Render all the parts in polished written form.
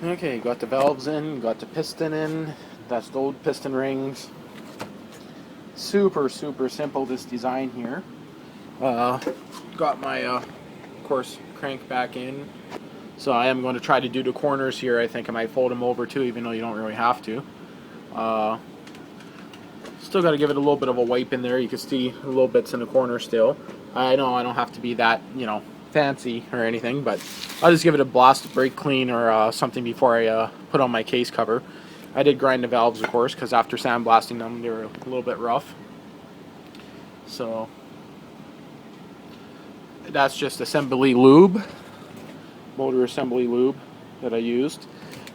Okay, got the valves in, got the piston in. That's the old piston rings. Super simple, this design here. Got my of course crank back in, so I am going to try to do the corners here. I think I might fold them over too, even though you don't really have to. Still got to give it a little bit of a wipe in there. You can see a little bits in the corner still. I know I don't have to be that, fancy or anything, but I'll just give it a blast brake clean or something before I put on my case cover. I did grind the valves, of course, because after sandblasting them, they were a little bit rough. So that's just assembly lube, motor assembly lube that I used.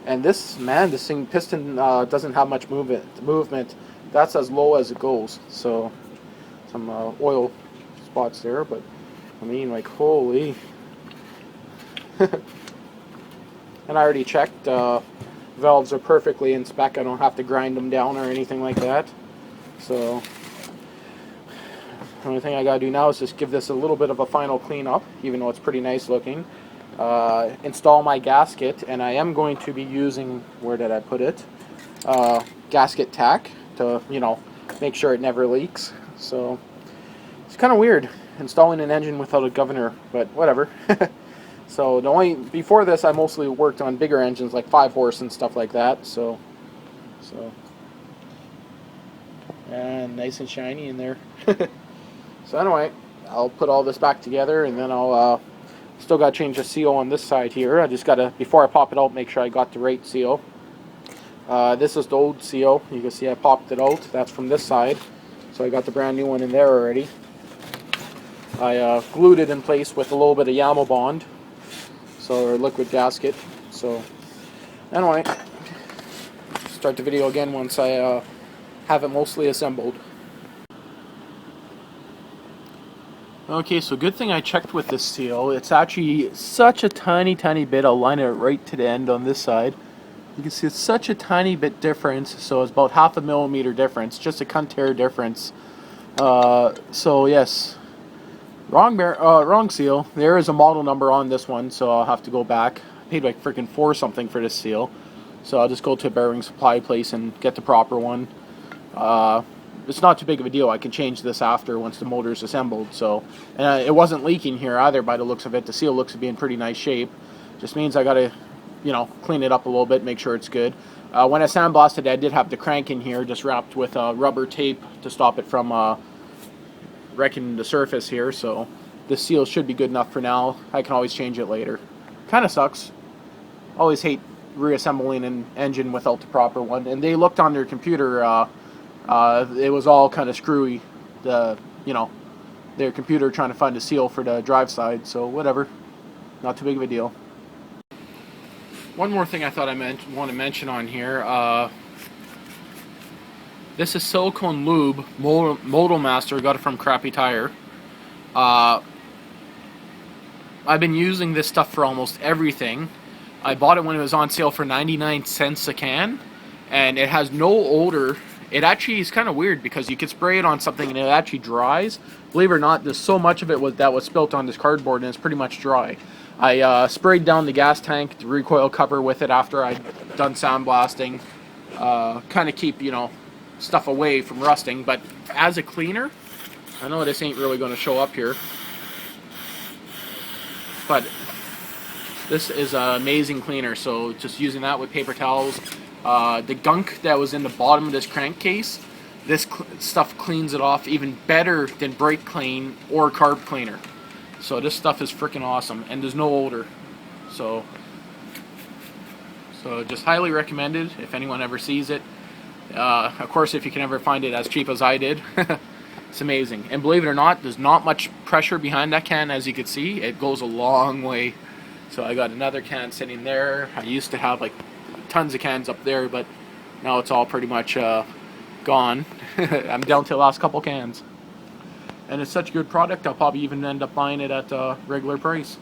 And this thing piston doesn't have much movement. That's as low as it goes. So some oil spots there, but I mean, like, holy. And I already checked. Valves are perfectly in spec. I don't have to grind them down or anything like that. So the only thing I gotta do now is just give this a little bit of a final clean up, even though it's pretty nice looking. Install my gasket, and I am going to be using, where did I put it? Gasket tack to, make sure it never leaks. So it's kind of weird installing an engine without a governor, but whatever. So before this, I mostly worked on bigger engines like 5-horse and stuff like that. So and nice and shiny in there. So anyway, I'll put all this back together, and then I'll still got to change the seal on this side here. I just got to, before I pop it out, make sure I got the right seal. This is the old seal. You can see I popped it out. That's from this side. So I got the brand new one in there already. I glued it in place with a little bit of Yamo Bond, or liquid gasket. So anyway, start the video again once I have it mostly assembled. Okay, so good thing I checked with this seal. It's actually such a tiny bit. I'll line it right to the end on this side. You can see it's such a tiny bit difference, so it's about 0.5 millimeter difference, just a cunt hair difference. So yes, wrong seal. There is a model number on this one, so I'll have to go back. I paid like freaking $4 something for this seal, so I'll just go to a bearing supply place and get the proper one. It's not too big of a deal. I can change this after once the motor is assembled. So, and it wasn't leaking here either by the looks of it. The seal looks to be in pretty nice shape. Just means I gotta, clean it up a little bit, make sure it's good. When I sandblasted, I did have the crank in here just wrapped with rubber tape to stop it from wrecking the surface here. So this seal should be good enough for now. I can always change it later. Kind of sucks. Always hate reassembling an engine without the proper one. And they looked on their computer. It was all kind of screwy, their computer trying to find a seal for the drive side, so whatever, not too big of a deal. One more thing I thought I want to mention on here, this is silicone lube, Modal Master, got it from Crappy Tire. I've been using this stuff for almost everything. I bought it when it was on sale for 99 cents a can, and it has no odor. It actually is kind of weird because you could spray it on something and it actually dries. Believe it or not, there's so much of it that was spilt on this cardboard and it's pretty much dry. I sprayed down the gas tank, the recoil cover with it after I'd done sandblasting. Kind of keep, stuff away from rusting. But as a cleaner, I know this ain't really going to show up here, but this is an amazing cleaner. So just using that with paper towels. The gunk that was in the bottom of this crankcase, this stuff cleans it off even better than brake clean or carb cleaner. So this stuff is freaking awesome, and there's no odor. So just highly recommended if anyone ever sees it. Of course, if you can ever find it as cheap as I did, it's amazing. And believe it or not, there's not much pressure behind that can, as you can see. It goes a long way. So I got another can sitting there. I used to have like tons of cans up there, but now it's all pretty much gone. I'm down to the last couple cans, and it's such a good product I'll probably even end up buying it at regular price.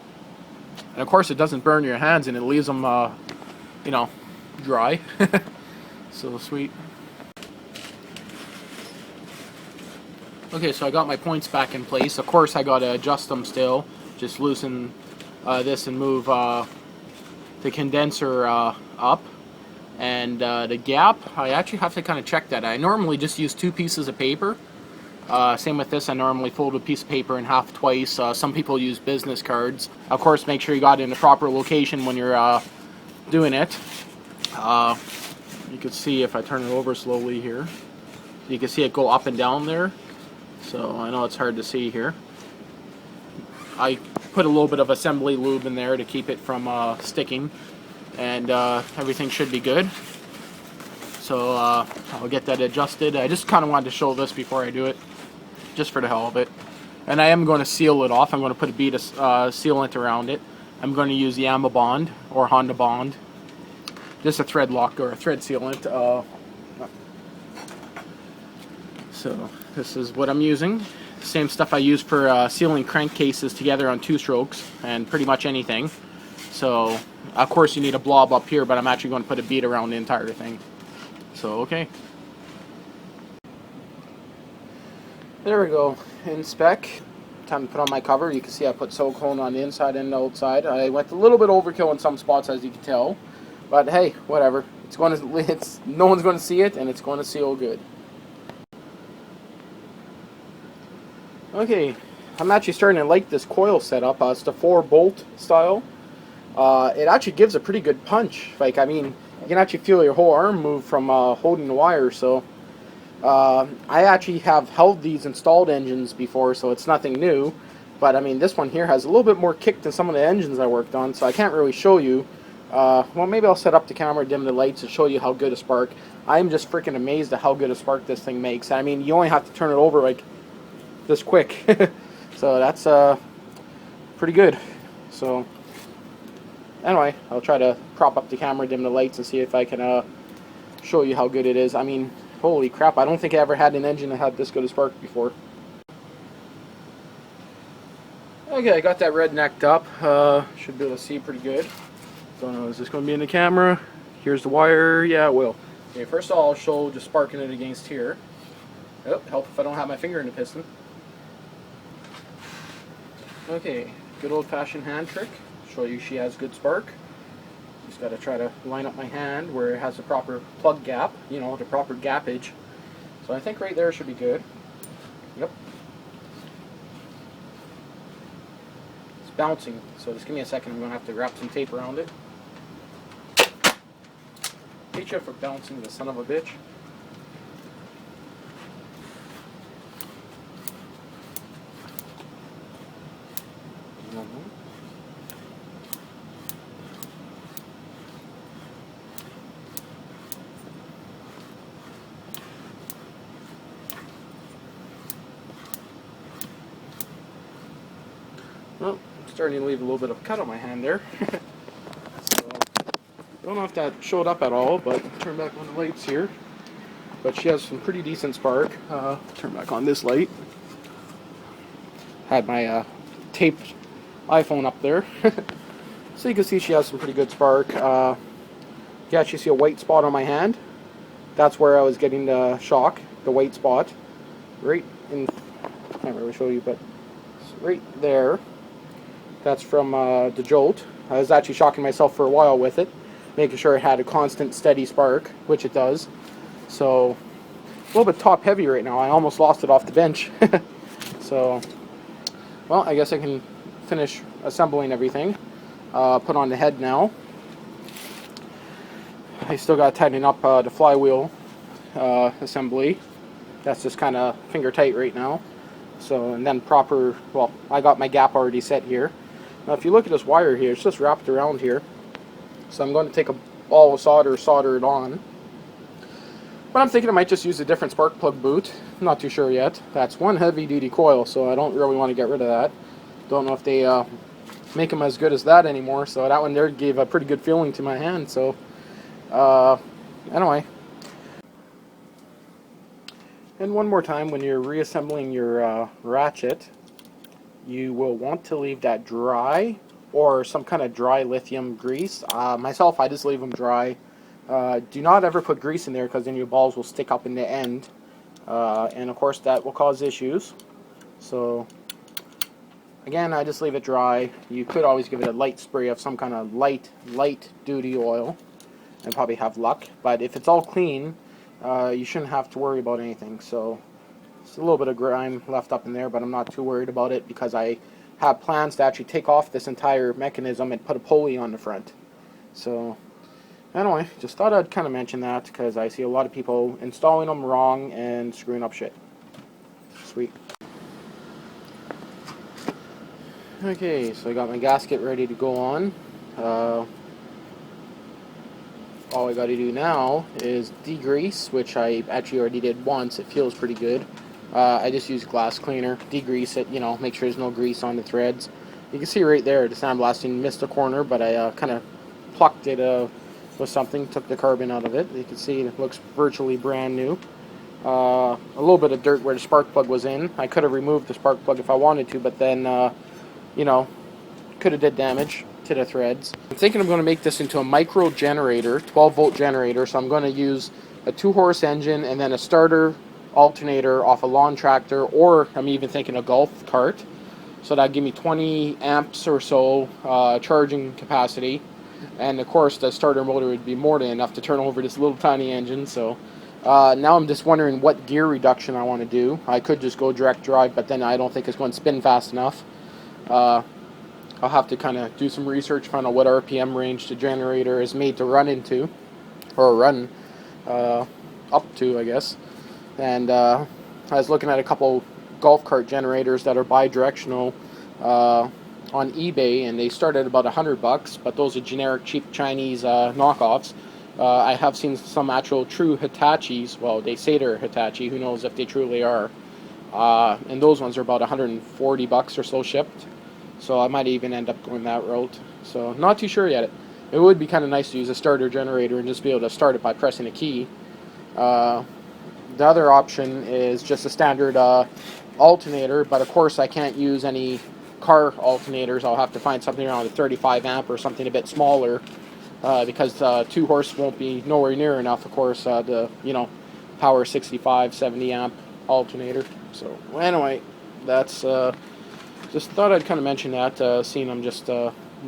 And of course it doesn't burn your hands, and it leaves them dry. So sweet. Okay, so I got my points back in place. Of course I got to adjust them still, just loosen this and move the condenser up. And the gap, I actually have to kind of check that. I normally just use 2 pieces of paper. Same with this, I normally fold a piece of paper in half twice. Some people use business cards. Of course, make sure you got it in the proper location when you're doing it. You can see if I turn it over slowly here. You can see it go up and down there. So I know it's hard to see here. I put a little bit of assembly lube in there to keep it from sticking. And everything should be good. So I'll get that adjusted. I just kind of wanted to show this before I do it, just for the hell of it. And I am going to seal it off. I'm going to put a bead of sealant around it. I'm going to use the Yama Bond or Honda Bond. Just a thread lock or a thread sealant. So this is what I'm using. Same stuff I use for sealing crankcases together on 2-strokes and pretty much anything. So of course you need a blob up here, but I'm actually going to put a bead around the entire thing. So okay. There we go. In spec. Time to put on my cover. You can see I put silicone on the inside and the outside. I went a little bit overkill in some spots, as you can tell. But hey, whatever. No one's going to see it, and it's going to seal good. Okay, I'm actually starting to like this coil setup. It's the 4-bolt style. It actually gives a pretty good punch. Like, I mean, you can actually feel your whole arm move from holding the wire. So I actually have held these installed engines before, so it's nothing new. But I mean, this one here has a little bit more kick than some of the engines I worked on, so I can't really show you. Well, maybe I'll set up the camera, dim the lights, and show you how good a spark. I'm just freaking amazed at how good a spark this thing makes. I mean, you only have to turn it over like this quick. So that's pretty good. So anyway, I'll try to prop up the camera, dim the lights, and see if I can show you how good it is. I mean, holy crap, I don't think I ever had an engine that had this good a spark before. Okay, I got that red necked up. Should be able to see pretty good. Don't know, is this going to be in the camera? Here's the wire. Yeah, it will. Okay, first of all, I'll show just sparking it against here. Oh, help if I don't have my finger in the piston. Okay, good old-fashioned hand trick. Show you she has good spark. Just got to try to line up my hand where it has the proper plug gap, you know, the proper gappage. So I think right there should be good. Yep. It's bouncing, so just give me a second. I'm going to have to wrap some tape around it. Hate you for bouncing, the son of a bitch. Well, I'm starting to leave a little bit of cut on my hand there. So, don't know if that showed up at all, but turn back on the lights here. But she has some pretty decent spark. Turn back on this light. Had my taped iPhone up there. So you can see she has some pretty good spark. You can actually see a white spot on my hand. That's where I was getting the shock, the white spot. Right in, I can't really show you, but it's right there. That's from the jolt. I was actually shocking myself for a while with it, making sure it had a constant, steady spark, which it does. So, a little bit top heavy right now. I almost lost it off the bench. So, well, I guess I can finish assembling everything. Put on the head now. I still got to tighten up the flywheel assembly. That's just kind of finger tight right now. So, and then well, I got my gap already set here. Now if you look at this wire here, it's just wrapped around here. So I'm going to take a ball of solder it on. But I'm thinking I might just use a different spark plug boot. I'm not too sure yet. That's one heavy duty coil, so I don't really want to get rid of that. Don't know if they make them as good as that anymore. So that one there gave a pretty good feeling to my hand. So anyway. And one more time, when you're reassembling your ratchet, you will want to leave that dry, or some kind of dry lithium grease. Myself, I just leave them dry. Do not ever put grease in there, because then your balls will stick up in the end. And of course that will cause issues. So Again, I just leave it dry. You could always give it a light spray of some kind of light duty oil and probably have luck. But if it's all clean, you shouldn't have to worry about anything. So it's a little bit of grime left up in there, but I'm not too worried about it because I have plans to actually take off this entire mechanism and put a pulley on the front. So anyway, just thought I'd kind of mention that because I see a lot of people installing them wrong and screwing up shit. Sweet. Okay, so I got my gasket ready to go on. All I got to do now is degrease, which I actually already did once. It feels pretty good. I just use glass cleaner, degrease it, make sure there's no grease on the threads. You can see right there, the sandblasting missed a corner, but I kind of plucked it with something, took the carbon out of it. You can see it looks virtually brand new. A little bit of dirt where the spark plug was in. I could have removed the spark plug if I wanted to, but then, could have did damage to the threads. I'm thinking I'm going to make this into a micro generator, 12-volt generator, so I'm going to use a 2-horse engine and then a starter alternator off a lawn tractor, or I'm even thinking a golf cart. So that'd give me 20 amps or so charging capacity, and of course the starter motor would be more than enough to turn over this little tiny engine. So now I'm just wondering what gear reduction I want to do. I could just go direct drive, but then I don't think it's going to spin fast enough. I'll have to kind of do some research, find out what RPM range the generator is made to run into, or run up to, I guess. And I was looking at a couple golf cart generators that are bi-directional on eBay, and they start at about $100, but those are generic cheap Chinese knockoffs. I have seen some actual true Hitachis. Well, they say they're Hitachi. Who knows if they truly are? And those ones are about $140 or so shipped. So I might even end up going that route. So not too sure yet. It would be kind of nice to use a starter generator and just be able to start it by pressing a key. The other option is just a standard alternator, but of course I can't use any car alternators. I'll have to find something around a 35 amp or something a bit smaller because 2-horse won't be nowhere near enough, of course, to power 65, 70 amp alternator. So anyway, that's just thought I'd kind of mention that, seeing I'm just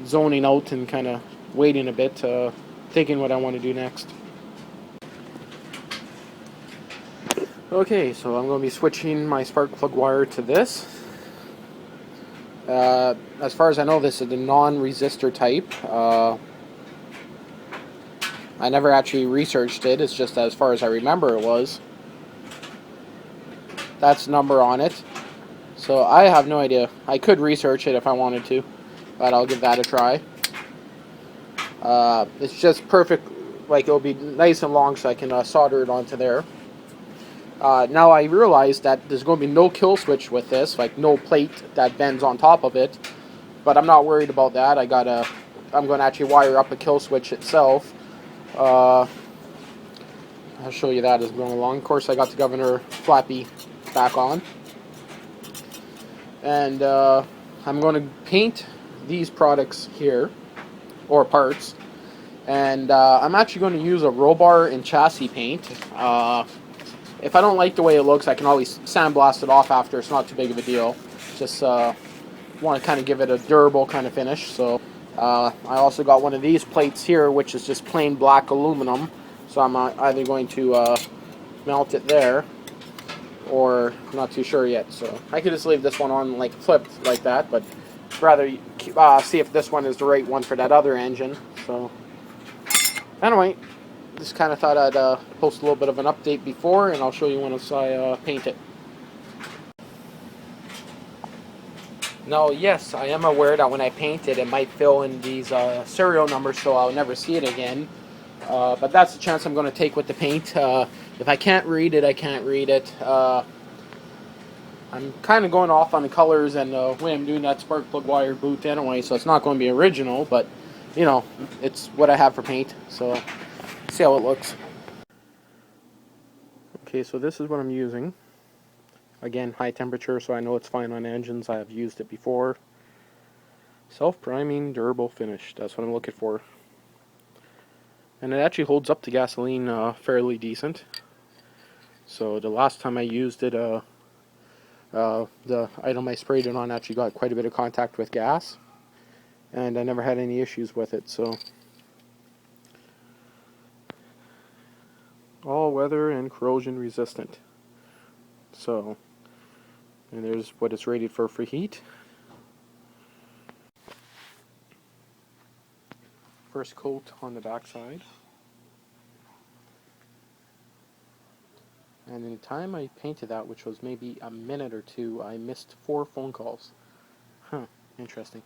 zoning out and kind of waiting a bit, thinking what I want to do next. Okay, so I'm going to be switching my spark plug wire to this. As far as I know, this is the non-resistor type. I never actually researched it. It's just as far as I remember it was. That's the number on it. So I have no idea. I could research it if I wanted to, but I'll give that a try. It's just perfect, like it'll be nice and long so I can solder it onto there. Now I realize that there's going to be no kill switch with this, like no plate that bends on top of it, but I'm not worried about that. I'm going to actually wire up a kill switch itself. I'll show you that as we're going along. Of course, I got the governor flappy back on. And I'm going to paint these products here, or parts, and I'm actually going to use a roll bar and chassis paint. If I don't like the way it looks, I can always sandblast it off after. It's not too big of a deal. Just want to kind of give it a durable kind of finish. So I also got one of these plates here, which is just plain black aluminum. So I'm either going to melt it there, or I'm not too sure yet. So I could just leave this one on like flipped like that, but rather see if this one is the right one for that other engine. So anyway, just kind of thought I'd post a little bit of an update before, and I'll show you once I paint it. Now, yes, I am aware that when I paint it, it might fill in these serial numbers, so I'll never see it again. But that's the chance I'm going to take with the paint. If I can't read it, I can't read it. I'm kind of going off on the colors and the way I'm doing that spark plug wire boot anyway, so it's not going to be original, but, it's what I have for paint, so see how it looks. Okay, so this is what I'm using. Again, high temperature, so I know it's fine on engines. I have used it before. Self-priming, durable finish. That's what I'm looking for. And it actually holds up to gasoline fairly decent. So the last time I used it, The item I sprayed it on actually got quite a bit of contact with gas, and I never had any issues with it. So all weather and corrosion resistant. So, and there's what it's rated for heat. First coat on the backside. And in the time I painted that, which was maybe a minute or two, I missed 4 phone calls. Huh, interesting.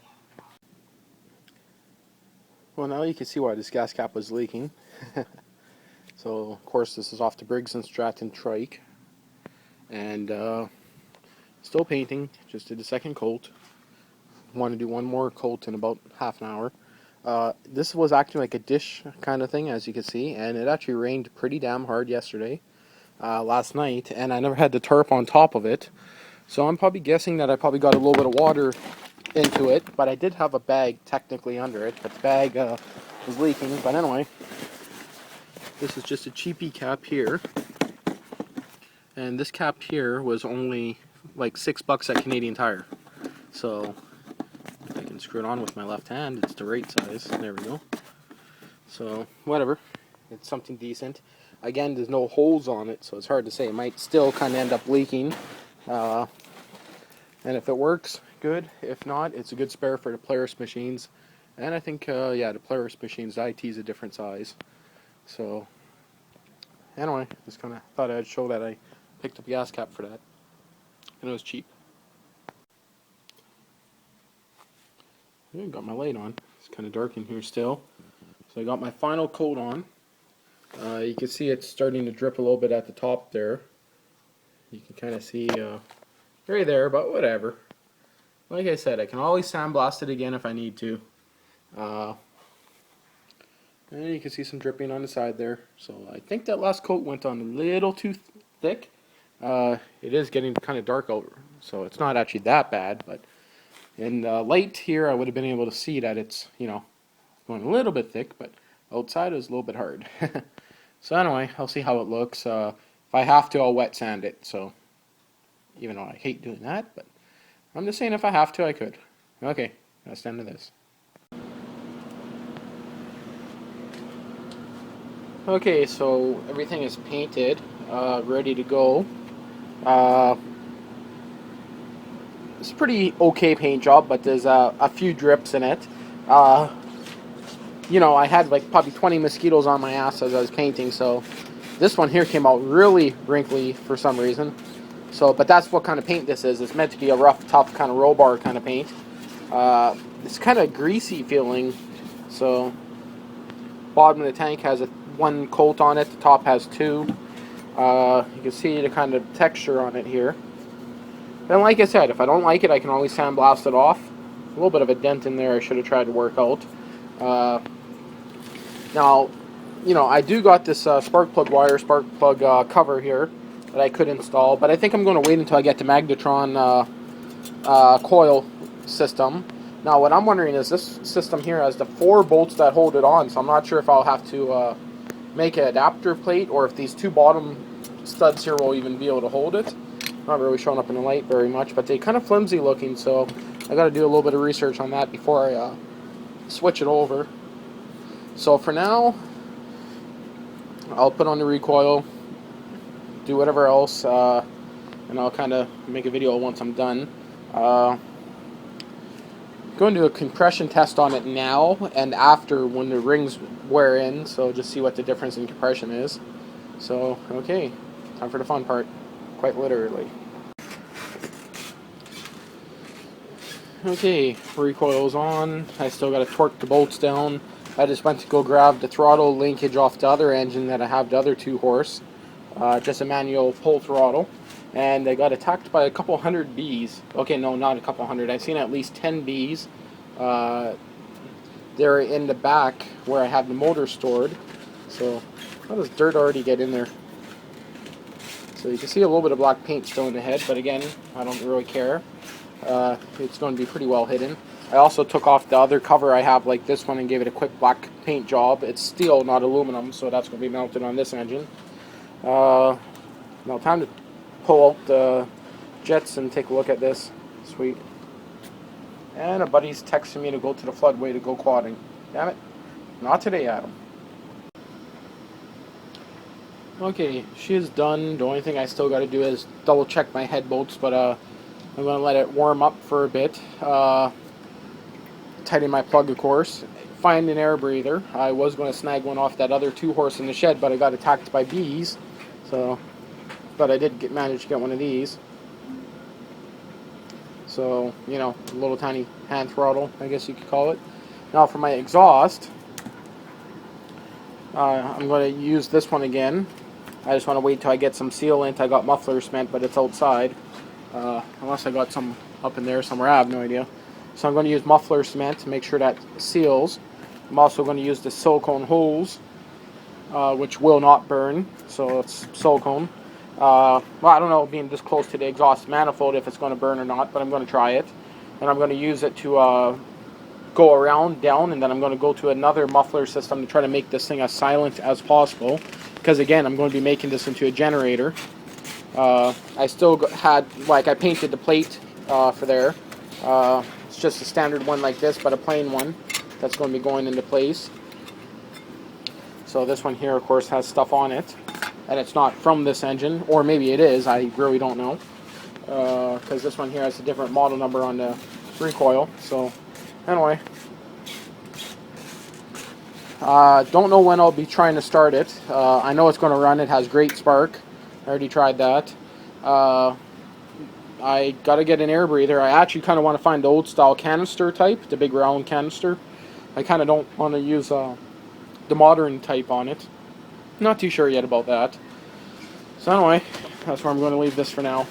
Well, now you can see why this gas cap was leaking. So, of course, this is off the Briggs and Stratton trike. And still painting, just did the second coat. Want to do one more coat in about half an hour. This was acting like a dish kind of thing, as you can see, and it actually rained pretty damn hard yesterday, last night, and I never had the tarp on top of it. So I'm probably guessing that I probably got a little bit of water into it, but I did have a bag technically under it, but the bag was leaking. But anyway, this is just a cheapy cap here, and this cap here was only like $6 at Canadian Tire. So I can screw it on with my left hand. It's the right size. There we go. So whatever, it's something decent. Again, there's no holes on it, so it's hard to say. It might still kind of end up leaking. And if it works, good. If not, it's a good spare for the Polaris machines. And I think, yeah, the Polaris machines, the IT is a different size. So, anyway, just kind of thought I'd show that I picked up a gas cap for that. And it was cheap. Yeah, got my light on. It's kind of dark in here still. So I got my final coat on. You can see it's starting to drip a little bit at the top there. You can kind of see right there, but whatever. Like I said, I can always sandblast it again if I need to. And you can see some dripping on the side there. So I think that last coat went on a little too thick. It is getting kind of dark out, so it's not actually that bad. But in the light here, I would have been able to see that it's, you know, going a little bit thick, but outside it was a little bit hard. So anyway, I'll see how it looks. If I have to, I'll wet sand it. So even though I hate doing that, but I'm just saying if I have to, I could. Okay, that's the end of this. Okay, so everything is painted, ready to go. It's a pretty okay paint job, but there's a few drips in it. You know, I had like probably 20 mosquitoes on my ass as I was painting, so this one here came out really wrinkly for some reason. So, but that's what kind of paint this is. It's meant to be a rough, tough kind of roll bar kind of paint. It's kind of greasy feeling. So, bottom of the tank has one coat on it. The top has 2. You can see the kind of texture on it here. And like I said, if I don't like it, I can always sandblast it off. A little bit of a dent in there I should have tried to work out. Now, you know, I do got this spark plug cover here that I could install, but I think I'm going to wait until I get the Magnetron coil system. Now, what I'm wondering is this system here has the 4 bolts that hold it on, so I'm not sure if I'll have to make an adapter plate or if these 2 bottom studs here will even be able to hold it. Not really showing up in the light very much, but they kind of flimsy looking, so I got to do a little bit of research on that before I switch it over. So for now, I'll put on the recoil, do whatever else, and I'll kind of make a video once I'm done. Going to do a compression test on it now and after when the rings wear in, so just see what the difference in compression is. So, okay, time for the fun part, quite literally. Okay, recoil's on. I still got to torque the bolts down. I just went to go grab the throttle linkage off the other engine that I have the other 2 horse. Just a manual pull throttle. And I got attacked by a couple hundred bees. Okay, no, not a couple hundred. I've seen at least 10 bees. They're in the back where I have the motor stored. So, how does dirt already get in there? So you can see a little bit of black paint still in the head, but again, I don't really care. It's going to be pretty well hidden. I also took off the other cover I have like this one and gave it a quick black paint job. It's steel, not aluminum, so that's going to be mounted on this engine. Now time to pull out the jets and take a look at this. Sweet. And a buddy's texting me to go to the floodway to go quadding. Damn it. Not today, Adam. Okay, she is done. The only thing I still got to do is double check my head bolts, but I'm going to let it warm up for a bit. Tighten my plug, of course. Find an air breather. I was going to snag one off that other 2-horse in the shed, but I got attacked by bees. So, but I did manage to get one of these. So, you know, a little tiny hand throttle, I guess you could call it. Now for my exhaust, I'm going to use this one again. I just want to wait till I get some sealant. I got muffler cement, but it's outside. Unless I got some up in there somewhere, I have no idea. So I'm going to use muffler cement to make sure that seals. I'm also going to use the silicone holes, which will not burn. So it's silicone. Well, I don't know, being this close to the exhaust manifold, if it's going to burn or not, but I'm going to try it. And I'm going to use it to go around, down, and then I'm going to go to another muffler system to try to make this thing as silent as possible. Because again, I'm going to be making this into a generator. I still had, like, I painted the plate for there. It's just a standard one like this, but a plain one that's going to be going into place. So this one here, of course, has stuff on it. And it's not from this engine, or maybe it is, I really don't know. Because this one here has a different model number on the recoil. So, anyway. Don't know when I'll be trying to start it. I know it's going to run. It has great spark. I already tried that. I got to get an air breather. I actually kind of want to find the old style canister type, the big round canister. I kind of don't want to use the modern type on it. Not too sure yet about that. So anyway, that's where I'm going to leave this for now.